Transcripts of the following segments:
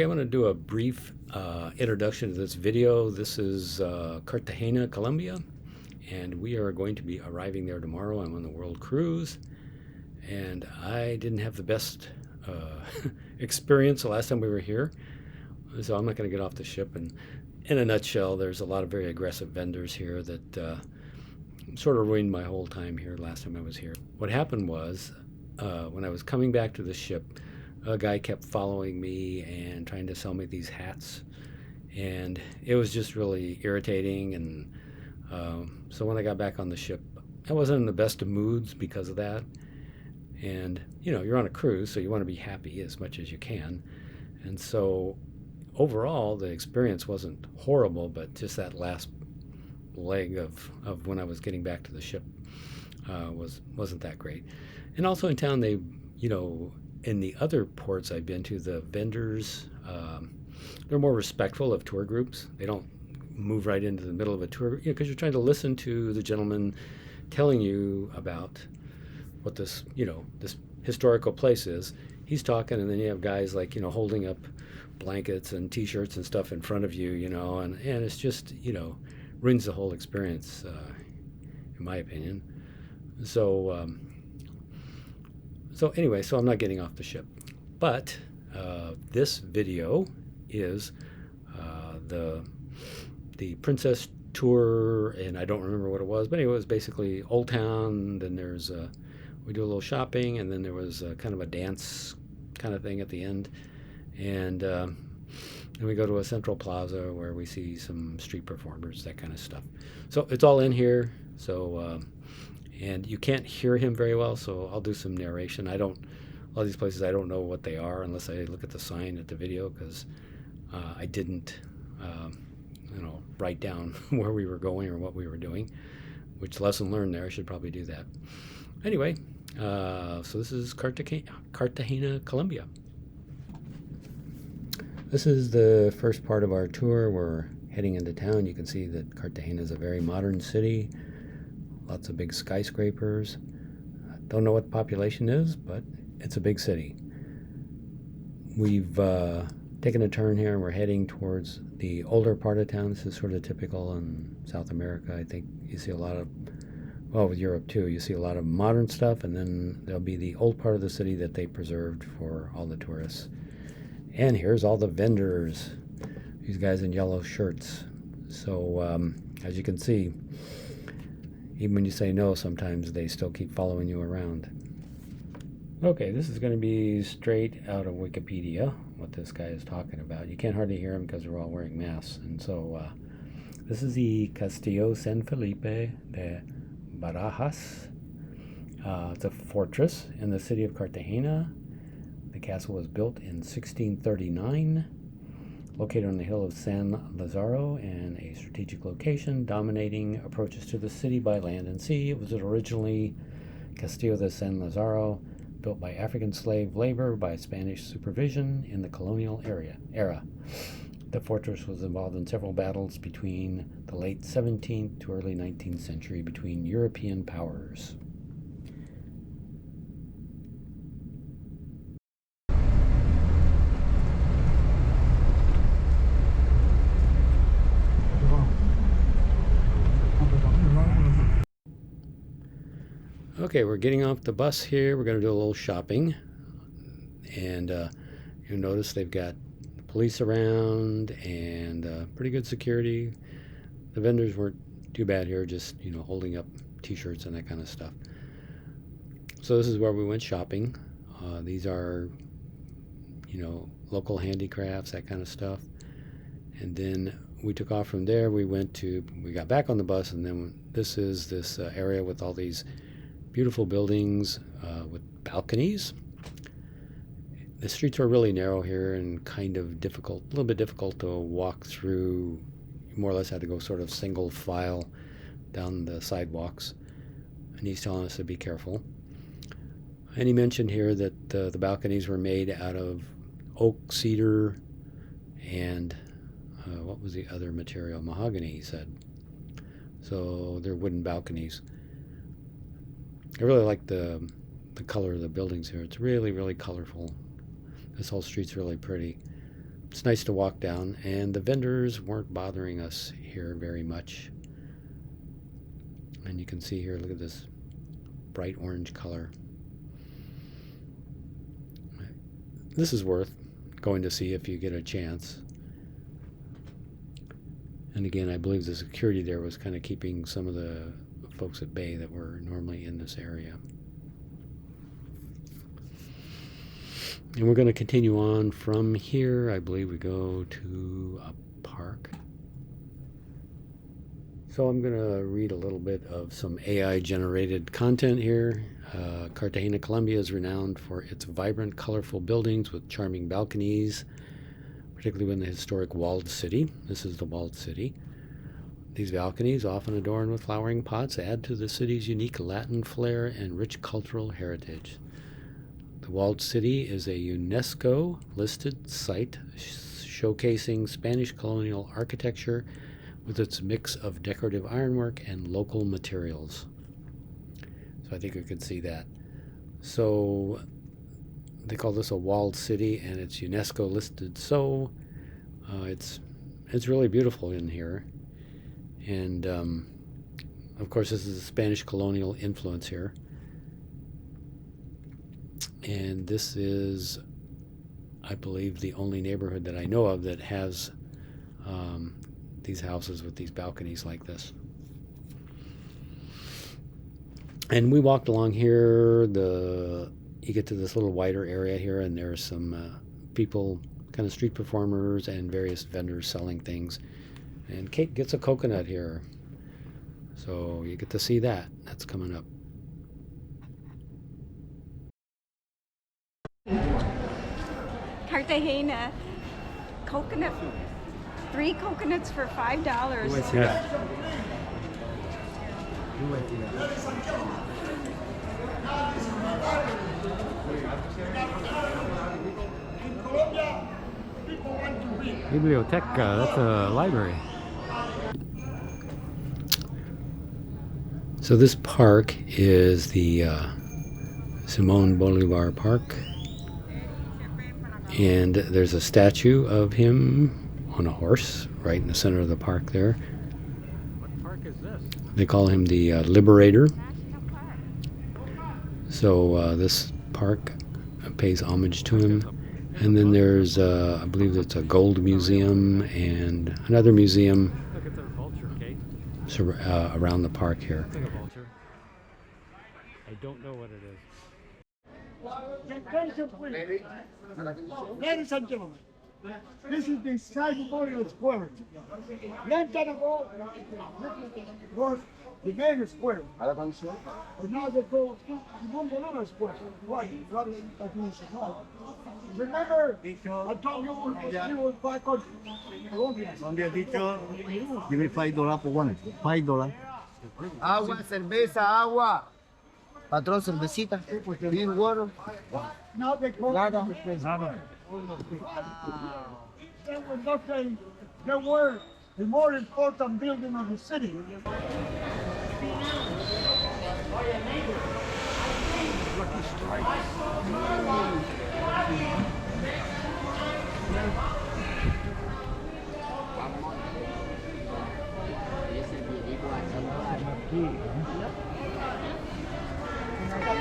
I'm going to do a brief introduction to this video. This is Cartagena, Colombia, and we are going to be arriving there tomorrow. I'm on the world cruise, and I didn't have the best experience the last time we were here, so I'm not going to get off the ship. And in a nutshell, there's a lot of very aggressive vendors here that sort of ruined my whole time here last time I was here. What happened was, when I was coming back to the ship, a guy kept following me and trying to sell me these hats, and it was just really irritating. And so when I got back on the ship, I wasn't in the best of moods because of that. And you know, you're on a cruise, so you want to be happy as much as you can. And so overall, the experience wasn't horrible, but just that last leg of when I was getting back to the ship wasn't that great. And also in town, they, you know, in the other ports I've been to, the vendors, they're more respectful of tour groups. They don't move right into the middle of a tour, you know, because you're trying to listen to the gentleman telling you about what this, you know, this historical place is. He's talking, and then you have guys like, you know, holding up blankets and T-shirts and stuff in front of you, you know, and it's just, you know, ruins the whole experience, in my opinion. So anyway, so I'm not getting off the ship. But this video is the Princess Tour, and I don't remember what it was, but anyway, it was basically Old Town. Then there's we do a little shopping, and then there was kind of a dance kind of thing at the end, and then we go to a central plaza where we see some street performers, that kind of stuff. So it's all in here. So and you can't hear him very well, so I'll do some narration. A lot of these places I don't know what they are unless I look at the sign at the video, because I didn't, you know, write down where we were going or what we were doing, which lesson learned there. I should probably do that. Anyway, so this is Cartagena, Colombia. This is the first part of our tour. We're heading into town. You can see that Cartagena is a very modern city. Lots of big skyscrapers. Don't know what the population is, but it's a big city. We've taken a turn here, and we're heading towards the older part of town. This is sort of typical in South America. I think you see a lot of, well, with Europe too, you see a lot of modern stuff, and then there'll be the old part of the city that they preserved for all the tourists. And here's all the vendors, these guys in yellow shirts. So as you can see, even when you say no, sometimes they still keep following you around. Okay, this is going to be straight out of Wikipedia, what this guy is talking about. You can't hardly hear him because they're all wearing masks. And so this is the Castillo San Felipe de Barajas. It's a fortress in the city of Cartagena. The castle was built in 1639. Located on the hill of San Lazaro and a strategic location dominating approaches to the city by land and sea. It was originally Castillo de San Lazaro, built by African slave labor by Spanish supervision in the colonial era. The fortress was involved in several battles between the late 17th to early 19th century between European powers. Okay, we're getting off the bus here. We're going to do a little shopping. And you'll notice they've got police around and pretty good security. The vendors weren't too bad here, just, you know, holding up T-shirts and that kind of stuff. So this is where we went shopping. These are, you know, local handicrafts, that kind of stuff. And then we took off from there. We got back on the bus, and then this is this area with all these beautiful buildings with balconies. The streets are really narrow here and kind of difficult, a little bit difficult to walk through. You more or less had to go sort of single file down the sidewalks. And he's telling us to be careful. And he mentioned here that the balconies were made out of oak, cedar, and what was the other material? Mahogany, he said. So they're wooden balconies. I really like the color of the buildings here. It's really, really colorful. This whole street's really pretty. it's nice to walk down, and the vendors weren't bothering us here very much. And you can see here, look at this bright orange color. This is worth going to see if you get a chance. And again, I believe the security there was kind of keeping some of the folks at bay that were normally in this area. And we're going to continue on from here. I believe we go to a park. So I'm going to read a little bit of some AI-generated content here. Cartagena Colombia is renowned for its vibrant, colorful buildings with charming balconies, particularly in the historic walled city. This is the walled city. These balconies, often adorned with flowering pots, add to the city's unique Latin flair and rich cultural heritage. The walled city is a UNESCO-listed site showcasing Spanish colonial architecture with its mix of decorative ironwork and local materials. So I think you can see that. So they call this a walled city, and it's UNESCO listed. So it's really beautiful in here. And of course, this is a Spanish colonial influence here. And this is, I believe, the only neighborhood that I know of that has these houses with these balconies like this. And we walked along here. You get to this little wider area here, and there's some people, kind of street performers and various vendors selling things. And Kate gets a coconut here. So you get to see that. That's coming up. Cartagena coconut, 3 coconuts for $5. Yeah. Biblioteca, that's a library. So this park is the Simón Bolívar Park. And there's a statue of him on a horse right in the center of the park there. What park is this? They call him the Liberator. So this park pays homage to him. And then there's, I believe it's a gold museum and another museum Look, it's a vulture, Kate. around the park here. It's like a vulture. I don't know what it is. Ladies and gentlemen, this is the side memorial square. Long time ago, was the main square. But now they go Simón Bolívar Square. Why? Remember, I told you we were back on Colombia. ¿Dónde has dicho? Give me $5 for one. $5. Agua, cerveza, agua. Patrón, cervecita. Bien, water. Now they call Nada. They were the more important building of the city.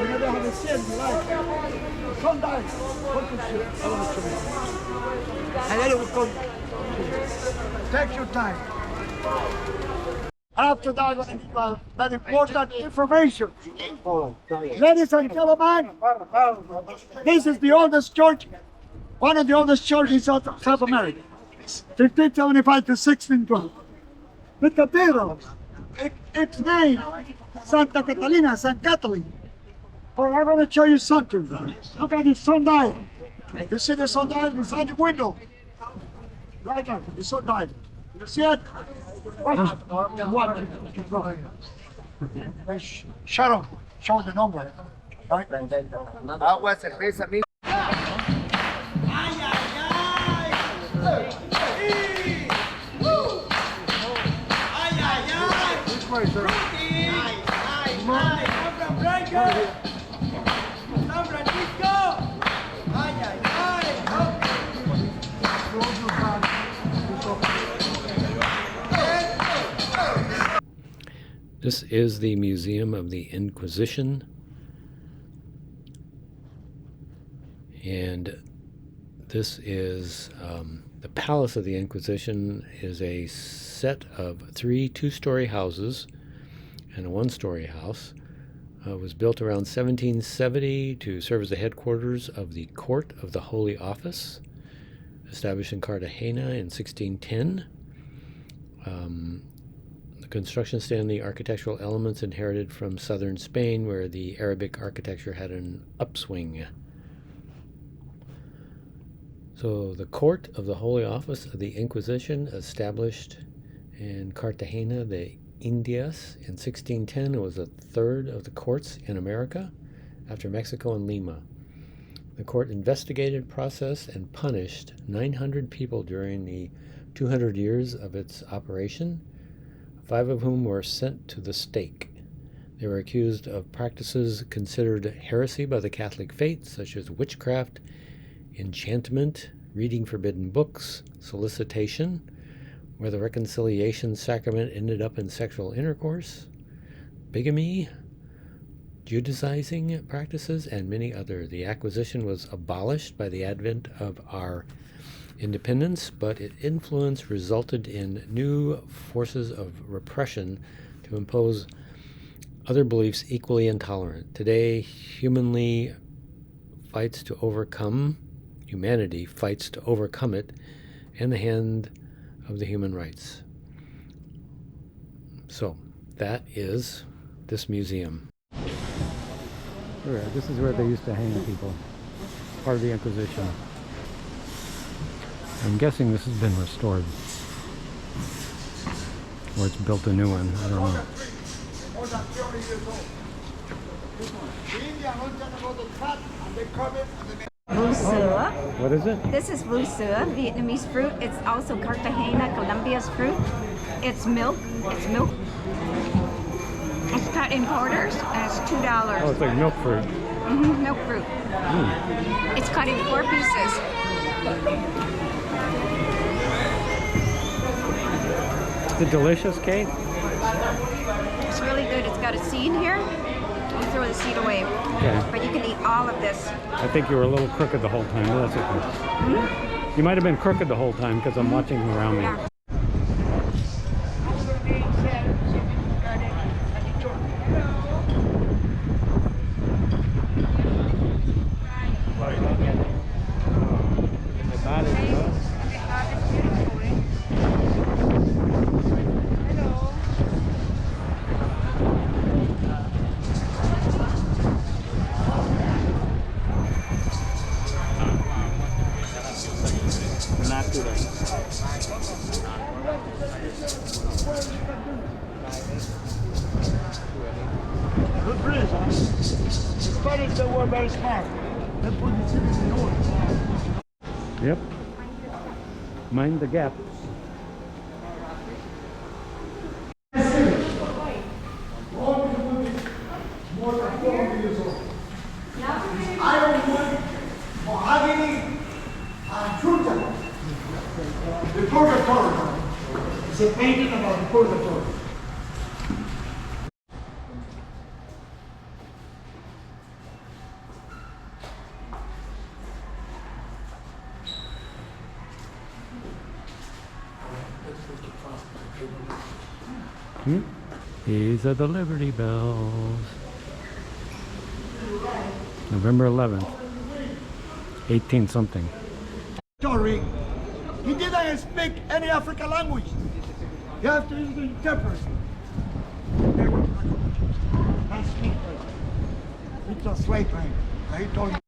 You never have a sin in life. Sometimes, what is it? I want to show you. And then it will come. Take your time. After that, that important information. Ladies and gentlemen, this is the oldest church, one of the oldest churches in South America. 1575 to 1612. The cathedral, its name, Santa Catalina, St. Catalina. But I'm going to show you something. Look at the sundial. You see the sundial beside the window? Right there, the sundial. You see it? Watch. Shut up. Show the number. Right? Agua, cerveza, mi. This way, sir. This is the Museum of the Inquisition. And this is the Palace of the Inquisition is a set of 3 two-story houses and a one-story house. It was built around 1770 to serve as the headquarters of the Court of the Holy Office, established in Cartagena in 1610. The construction stayed on the architectural elements inherited from southern Spain, where the Arabic architecture had an upswing. So the Court of the Holy Office of the Inquisition, established in Cartagena de Indias in 1610, it was a third of the courts in America after Mexico and Lima. The court investigated, processed, and punished 900 people during the 200 years of its operation, 5 of whom were sent to the stake. They were accused of practices considered heresy by the Catholic faith, such as witchcraft, enchantment, reading forbidden books, solicitation, where the reconciliation sacrament ended up in sexual intercourse, bigamy, Judaizing practices, and many other. The Inquisition was abolished by the advent of our independence, but its influence resulted in new forces of repression to impose other beliefs equally intolerant. Today, humanity fights to overcome it in the hand of the human rights. So that is this museum. This is where they used to hang people. Part of the Inquisition. I'm guessing this has been restored. Or it's built a new one. I don't know. What is it? This is Rusua, Vietnamese fruit. It's also Cartagena Colombia's fruit. It's milk. It's milk. It's cut in quarters and it's $2. Oh, it's like milk fruit. Milk fruit. It's cut in 4 pieces. Is it delicious, Kate? It's really good. It's got a seed here. You throw the seed away. Okay. But you can eat all of this. I think you were a little crooked the whole time, but that's okay. You might have been crooked the whole time because I'm watching around me. Yeah. Good bridge, huh? The Spanish, they were very smart. They put the cities in order. Yep. Mind the gap. More than 400 years old. Ironwood, mahogany, and fruta. The purgatory. It's a painting about the purgatory. These are the Liberty Bells. November 11th. 18 something. Story. He didn't speak any African language. You have to use the interpreter. They were not speak. He translated. He told me.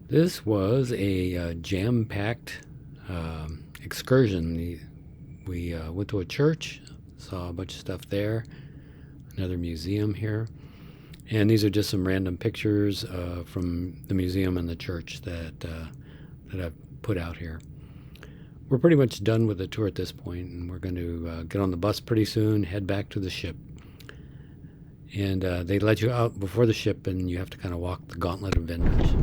This was a jam-packed excursion. We went to a church, saw a bunch of stuff there, another museum here, and these are just some random pictures from the museum and the church that I've put out here. We're pretty much done with the tour at this point, and we're going to get on the bus pretty soon, head back to the ship. And they let you out before the ship, and you have to kind of walk the gauntlet of vendors.